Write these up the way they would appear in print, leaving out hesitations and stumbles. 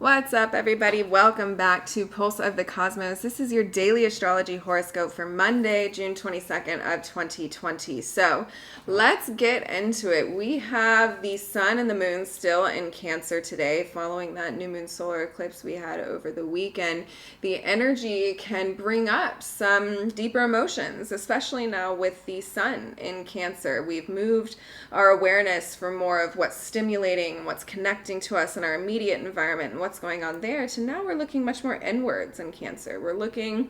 What's up, everybody? Welcome back to Pulse of the Cosmos. This is your daily astrology horoscope for Monday, June 22nd of 2020. So let's get into it. We have the sun and the moon still in Cancer today, following that new moon solar eclipse we had over the weekend. The energy can bring up some deeper emotions, especially now with the sun in Cancer. We've moved our awareness from more of what's stimulating, what's connecting to us in our immediate environment, and what's going on there, to now we're looking much more inwards in Cancer. We're looking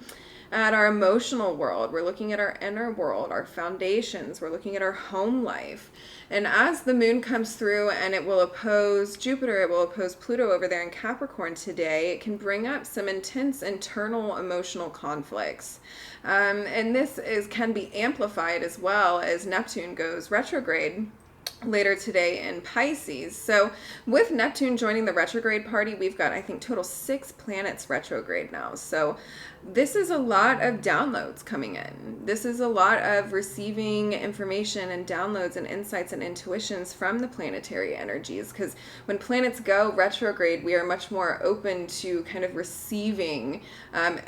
at our emotional world. We're looking at our inner world, our foundations. We're looking at our home life. And as the moon comes through and it will oppose Jupiter, it will oppose Pluto over there in Capricorn today, it can bring up some intense internal emotional conflicts. And this can be amplified as well as Neptune goes retrograde later today in Pisces. So with Neptune joining the retrograde party, we've got, I think, total 6 planets retrograde now. So this is a lot of downloads coming in. This is a lot of receiving information and downloads and insights and intuitions from the planetary energies, because when planets go retrograde, we are much more open to kind of receiving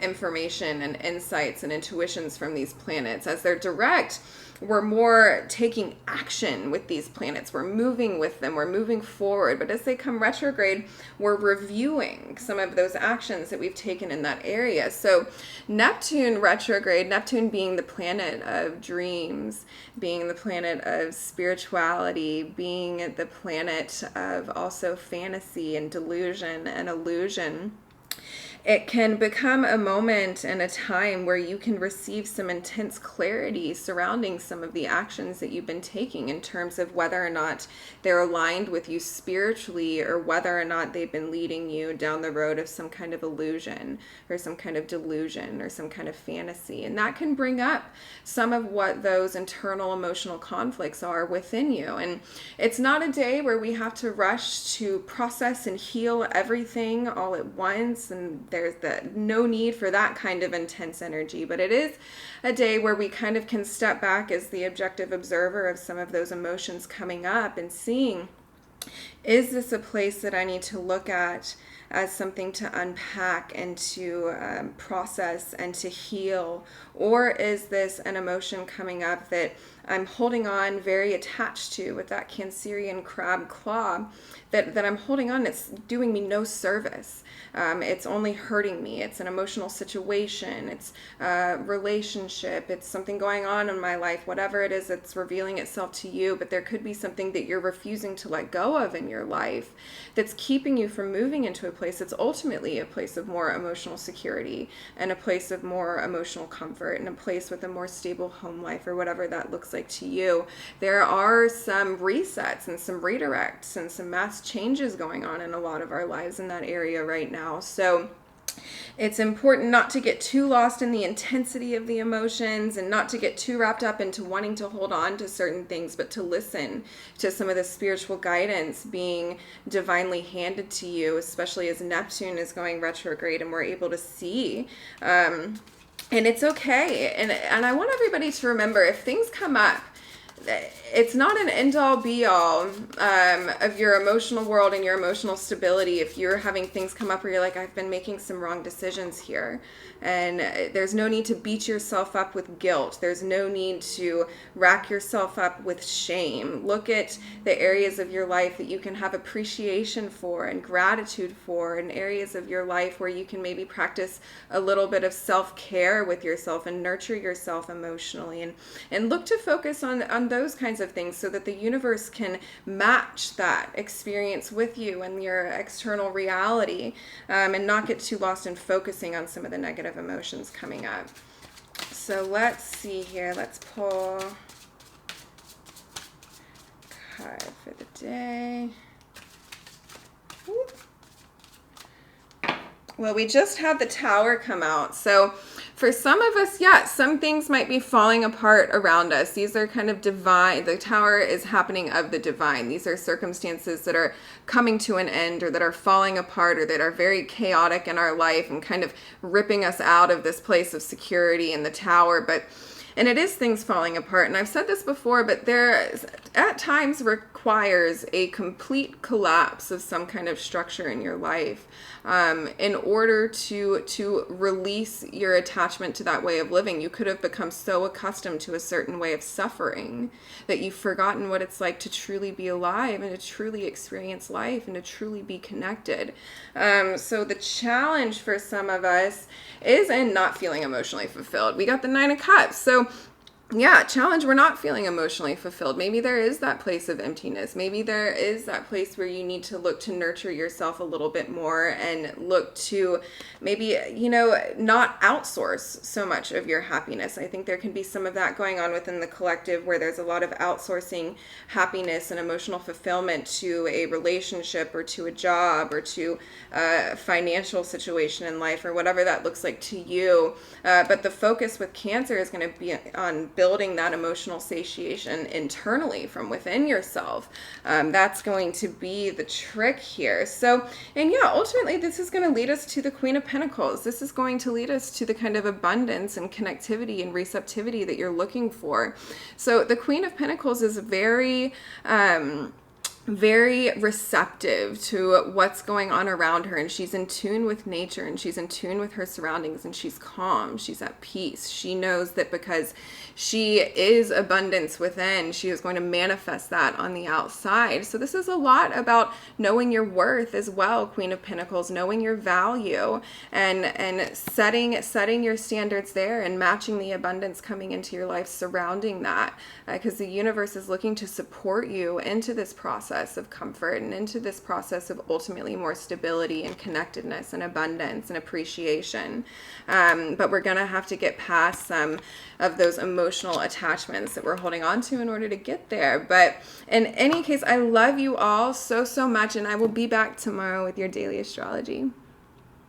information and insights and intuitions from these planets. As they're direct, we're more taking action with these planets. We're moving with them. We're moving forward. But as they come retrograde, we're reviewing some of those actions that we've taken in that area. So Neptune retrograde, Neptune being the planet of dreams, being the planet of spirituality, being the planet of also fantasy and delusion and illusion, it can become a moment and a time where you can receive some intense clarity surrounding some of the actions that you've been taking in terms of whether or not they're aligned with you spiritually, or whether or not they've been leading you down the road of some kind of illusion or some kind of delusion or some kind of fantasy. And that can bring up some of what those internal emotional conflicts are within you. And it's not a day where we have to rush to process and heal everything all at once, and there's no need for that kind of intense energy, but it is a day where we kind of can step back as the objective observer of some of those emotions coming up and seeing, is this a place that I need to look at as something to unpack and to process and to heal? Or is this an emotion coming up that I'm holding on very attached to with that Cancerian crab claw, that I'm holding on, it's doing me no service. It's only hurting me. It's an emotional situation. It's a relationship. It's something going on in my life, whatever it is that's revealing itself to you. But there could be something that you're refusing to let go of in your life that's keeping you from moving into a place that's ultimately a place of more emotional security and a place of more emotional comfort and a place with a more stable home life, or whatever that looks like to you. There are some resets and some redirects and some mass changes going on in a lot of our lives in that area right now. So it's important not to get too lost in the intensity of the emotions and not to get too wrapped up into wanting to hold on to certain things, but to listen to some of the spiritual guidance being divinely handed to you, especially as Neptune is going retrograde and we're able to see. And it's okay. And I want everybody to remember, if things come up, it's not an end-all be-all of your emotional world and your emotional stability. If you're having things come up where you're like, I've been making some wrong decisions here, and there's no need to beat yourself up with guilt. There's no need to rack yourself up with shame. Look at the areas of your life that you can have appreciation for and gratitude for, and areas of your life where you can maybe practice a little bit of self-care with yourself and nurture yourself emotionally, and look to focus on those kinds of things so that the universe can match that experience with you and your external reality, and not get too lost in focusing on some of the negative emotions coming up. So let's see here. Let's pull a card for the day. Well, we just had the Tower come out. So for some of us, some things might be falling apart around us. These are kind of divine. The Tower is happening of the divine. These are circumstances that are coming to an end, or that are falling apart, or that are very chaotic in our life and kind of ripping us out of this place of security in the Tower. And it is things falling apart. And I've said this before, but there at times requires a complete collapse of some kind of structure in your life in order to release your attachment to that way of living. You could have become so accustomed to a certain way of suffering that you've forgotten what it's like to truly be alive and to truly experience life and to truly be connected. So the challenge for some of us is in not feeling emotionally fulfilled. We got the Nine of Cups. So yeah, challenge, we're not feeling emotionally fulfilled. Maybe there is that place of emptiness. Maybe there is that place where you need to look to nurture yourself a little bit more and look to maybe, not outsource so much of your happiness. I think there can be some of that going on within the collective where there's a lot of outsourcing happiness and emotional fulfillment to a relationship or to a job or to a financial situation in life or whatever that looks like to you. But the focus with Cancer is going to be on building that emotional satiation internally from within yourself. That's going to be the trick here. So, and yeah, ultimately this is going to lead us to the Queen of Pentacles. This is going to lead us to the kind of abundance and connectivity and receptivity that you're looking for. So the Queen of Pentacles is very receptive to what's going on around her, and she's in tune with nature, and she's in tune with her surroundings, and she's calm, she's at peace. She knows that because she is abundance within, she is going to manifest that on the outside. So this is a lot about knowing your worth as well, Queen of Pentacles, knowing your value and setting your standards there and matching the abundance coming into your life surrounding that, because the universe is looking to support you into this process of comfort and into this process of ultimately more stability and connectedness and abundance and appreciation. But we're going to have to get past some of those emotional attachments that we're holding on to in order to get there. But in any case, I love you all so much, and I will be back tomorrow with your daily astrology.